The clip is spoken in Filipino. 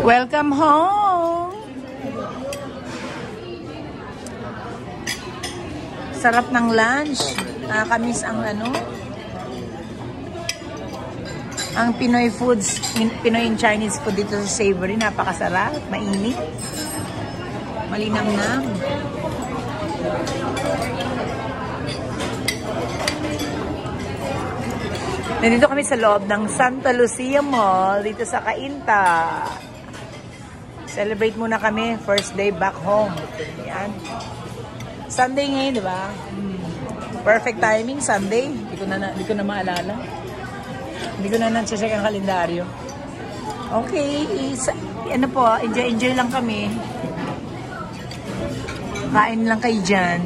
Welcome home! Sarap ng lunch. Nakakamiss ang ang Pinoy foods, Pinoy and Chinese food dito sa Savory. Napakasarap, mainit, malinamnam. Nandito kami sa loob ng Santa Lucia Mall dito sa Cainta. Celebrate muna kami, first day back home. Ayan. Sunday ngayon, di ba? Perfect timing, Sunday. Hindi ko na maalala. Hindi ko na na-check ang kalendaryo. Okay, ano po, enjoy lang kami. Kain lang kayo dyan.